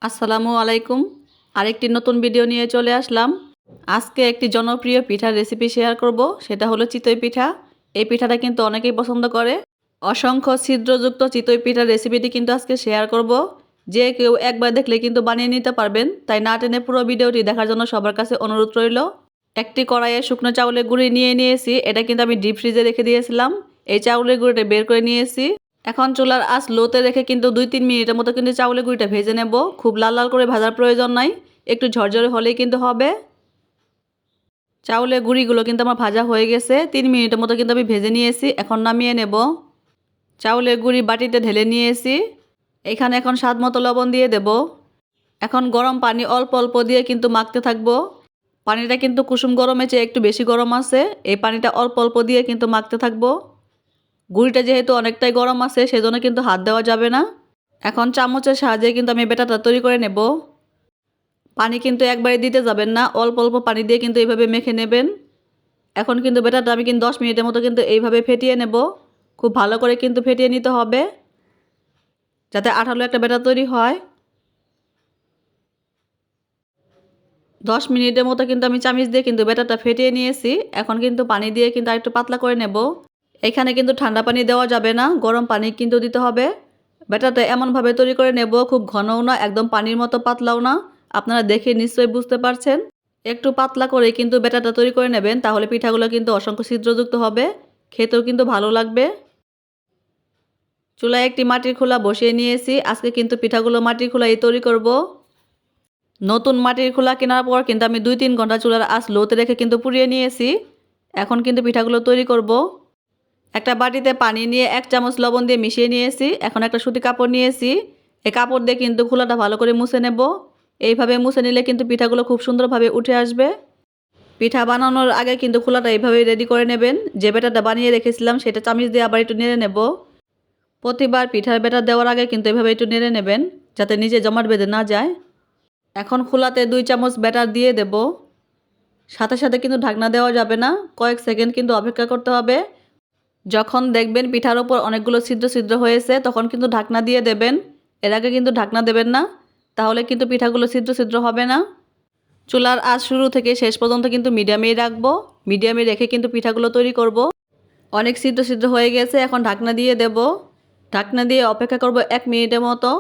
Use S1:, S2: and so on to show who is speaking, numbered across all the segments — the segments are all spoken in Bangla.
S1: আসসালামু আলাইকুম। আরেকটি নতুন ভিডিও নিয়ে চলে আসলাম। আজকে একটি জনপ্রিয় পিঠার রেসিপি শেয়ার করব, সেটা হলো চিতই পিঠা। এই পিঠাটা কিন্তু অনেকেই পছন্দ করে। অসংখ্য ছিদ্রযুক্ত চিতই পিঠার রেসিপিটি কিন্তু আজকে শেয়ার করব। যে কেউ একবার দেখলে কিন্তু বানিয়ে নিতে পারবেন, তাই না টেনে পুরো ভিডিওটি দেখার জন্য সবার কাছে অনুরোধ রইল। একটি কড়াইয়ে শুকনো চাউলের গুঁড়ি নিয়ে নিয়েছি, এটা কিন্তু আমি ডিপ ফ্রিজে রেখে দিয়েছিলাম। এই চাউলের গুঁড়িটা বের করে নিয়েছি। এখন চুলার আঁচ লোতে রেখে কিন্তু 2-3 মিনিটের মতো কিন্তু চাউলের গুঁড়িটা ভেজে নেব। খুব লাল লাল করে ভাজার প্রয়োজন নাই, একটু ঝরঝরে হলেই কিন্তু হবে। চাউলের গুঁড়িগুলো কিন্তু আমার ভাজা হয়ে গেছে, 3 মিনিটের মতো কিন্তু আমি ভেজে নিয়েছি। এখন নামিয়ে নেব। চাউলের গুঁড়ি বাটিতে ঢেলে নিয়েছি। এখানে এখন স্বাদ মতো লবণ দিয়ে দেব। এখন গরম পানি অল্প অল্প দিয়ে কিন্তু মাখতে থাকবো। পানিটা কিন্তু কুসুম গরমের চেয়ে একটু বেশি গরম আছে। এই পানিটা অল্প অল্প দিয়ে কিন্তু মাখতে থাকবো। গুঁড়িটা যেহেতু অনেকটাই গরম আছে, সেজন্য কিন্তু হাত দেওয়া যাবে না। এখন চামচের সাহায্যে কিন্তু আমি ব্যাটারটা তৈরি করে নেব। পানি কিন্তু একবারে দিতে যাবেন না, অল্প অল্প পানি দিয়ে কিন্তু এইভাবে মেখে নেবেন। এখন কিন্তু ব্যাটারটা আমি কিন্তু 10 মিনিটের মতো কিন্তু এইভাবে ফেটিয়ে নেব। খুব ভালো করে কিন্তু ফেটিয়ে নিতে হবে, যাতে আঠালো একটা ব্যাটার তৈরি হয়। 10 মিনিটের মতো কিন্তু আমি চামচ দিয়ে কিন্তু ব্যাটারটা ফেটিয়ে নিয়েছি। এখন কিন্তু পানি দিয়ে কিন্তু আরেকটু পাতলা করে নেব। এখানে কিন্তু ঠান্ডা পানি দেওয়া যাবে না, গরম পানি কিন্তু দিতে হবে। ব্যাটারটা এমনভাবে তৈরি করে নেব, খুব ঘনও না, একদম পানির মতো পাতলাও না। আপনারা দেখে নিশ্চয়ই বুঝতে পারছেন। একটু পাতলা করে কিন্তু ব্যাটারটা তৈরি করে নেবেন, তাহলে পিঠাগুলো কিন্তু অসংখ্য ছিদ্রযুক্ত হবে, খেতেও কিন্তু ভালো লাগবে। চুলায় একটি মাটির খোলা বসিয়ে নিয়েছি। আজকে কিন্তু পিঠাগুলো মাটির খোলাই তৈরি করব। নতুন মাটির খোলা কেনার পর কিন্তু আমি 2-3 ঘন্টা চুলার আঁচ লোতে রেখে কিন্তু পুড়িয়ে নিয়েছি। এখন কিন্তু পিঠাগুলো তৈরি করব। একটা বাটিতে পানি নিয়ে 1 চামচ লবণ দিয়ে মিশিয়ে নিয়েছি। এখন একটা সুতি কাপড় নিয়েছি। এই কাপড় দিয়ে কিন্তু খোলাটা ভালো করে মুছে নেব। এইভাবে মুছে নিলে কিন্তু পিঠাগুলো খুব সুন্দরভাবে উঠে আসবে। পিঠা বানানোর আগে কিন্তু খোলাটা এইভাবেই রেডি করে নেবেন। যে ব্যাটারটা বানিয়ে রেখেছিলাম সেটা চামচ দিয়ে আবার একটু নেড়ে নেব। প্রতিবার পিঠার ব্যাটার দেওয়ার আগে কিন্তু এভাবে একটু নেড়ে নেবেন, যাতে নিচে জমাট বেঁধে না যায়। এখন খোলাতে 2 চামচ ব্যাটার দিয়ে দেব। সাথে সাথে কিন্তু ঢাকনা দেওয়া যাবে না, কয়েক সেকেন্ড কিন্তু অপেক্ষা করতে হবে। যখন দেখবেন পিঠার ওপর অনেকগুলো ছিদ্র ছিদ্র হয়েছে, তখন কিন্তু ঢাকনা দিয়ে দেবেন। এর আগে কিন্তু ঢাকনা দেবেন না, তাহলে কিন্তু পিঠাগুলো ছিদ্র ছিদ্র হবে না। চুলার আঁচ শুরু থেকে শেষ পর্যন্ত কিন্তু মিডিয়ামেই রাখবো। মিডিয়ামে রেখে কিন্তু পিঠাগুলো তৈরি করব। অনেক ছিদ্র ছিদ্র হয়ে গেছে, এখন ঢাকনা দিয়ে দেব। ঢাকনা দিয়ে অপেক্ষা করব 1 মিনিটের মতো।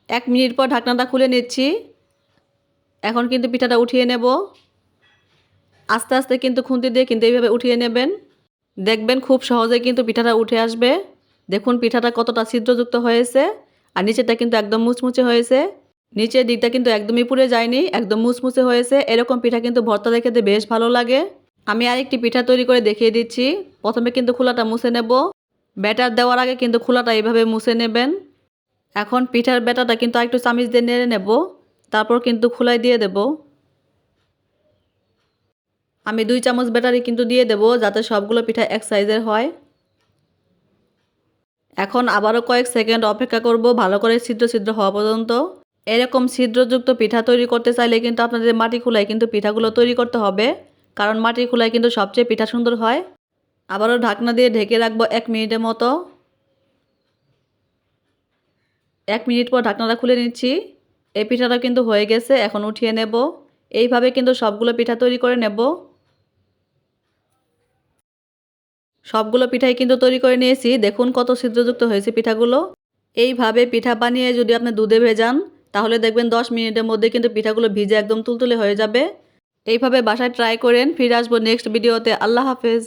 S1: 1 মিনিট পর ঢাকনাটা খুলে নিচ্ছি। এখন কিন্তু পিঠাটা উঠিয়ে নেব। আস্তে আস্তে কিন্তু খুন্তি দিয়ে কিন্তু এইভাবে উঠিয়ে নেবেন। দেখবেন খুব সহজে কিন্তু পিঠাটা উঠে আসবে। দেখুন পিঠাটা কতটা ছিদ্রযুক্ত হয়েছে, আর নিচেটা কিন্তু একদম মুচমুচে হয়েছে। নিচের দিকটা কিন্তু একদমই পুড়ে যায়নি, একদম মুচমুচে হয়েছে। এরকম পিঠা কিন্তু ভর্তা দিয়ে খেতে বেশ ভালো লাগে। আমি আরেকটি পিঠা তৈরি করে দেখিয়ে দিচ্ছি। প্রথমে কিন্তু খোলাটা মুছে নেব। ব্যাটার দেওয়ার আগে কিন্তু খোলাটা এইভাবে মুছে নেবেন। এখন পিঠার ব্যাটারটা কিন্তু আরেকটু চামচ দিয়ে নেড়ে নেব, তারপর কিন্তু খোলায় দিয়ে দেব। আমি 2 চামচ ব্যাটারি কিন্তু দিয়ে দেব, যাতে সবগুলো পিঠা এক সাইজের হয়। এখন আবারও কয়েক সেকেন্ড অপেক্ষা করব, ভালো করে ছিদ্র ছিদ্র হওয়া পর্যন্ত। এরকম ছিদ্রযুক্ত পিঠা তৈরি করতে চাইলে কিন্তু আপনাদের মাটি খোলায় কিন্তু পিঠাগুলো তৈরি করতে হবে, কারণ মাটির খোলায় কিন্তু সবচেয়ে পিঠা সুন্দর হয়। আবারও ঢাকনা দিয়ে ঢেকে রাখবো 1 মিনিটের মতো। 1 মিনিট পর ঢাকনাটা খুলে নিচ্ছি। এই পিঠাটা কিন্তু হয়ে গেছে, এখন উঠিয়ে নেব। এইভাবে কিন্তু সবগুলো পিঠা তৈরি করে নেব। সবগুলো পিঠাই কিন্তু তৈরি করে নিয়েছি। দেখুন কত ছিদ্রযুক্ত হয়েছে পিঠাগুলো। এইভাবে পিঠা বানিয়ে যদি আপনি দুধে ভেজান, তাহলে দেখবেন 10 মিনিটের মধ্যে কিন্তু পিঠাগুলো ভিজে একদম তুলতুলে হয়ে যাবে। এইভাবে বাসায় ট্রাই করেন। ফিরে আসবো নেক্সট ভিডিওতে। আল্লাহ হাফেজ।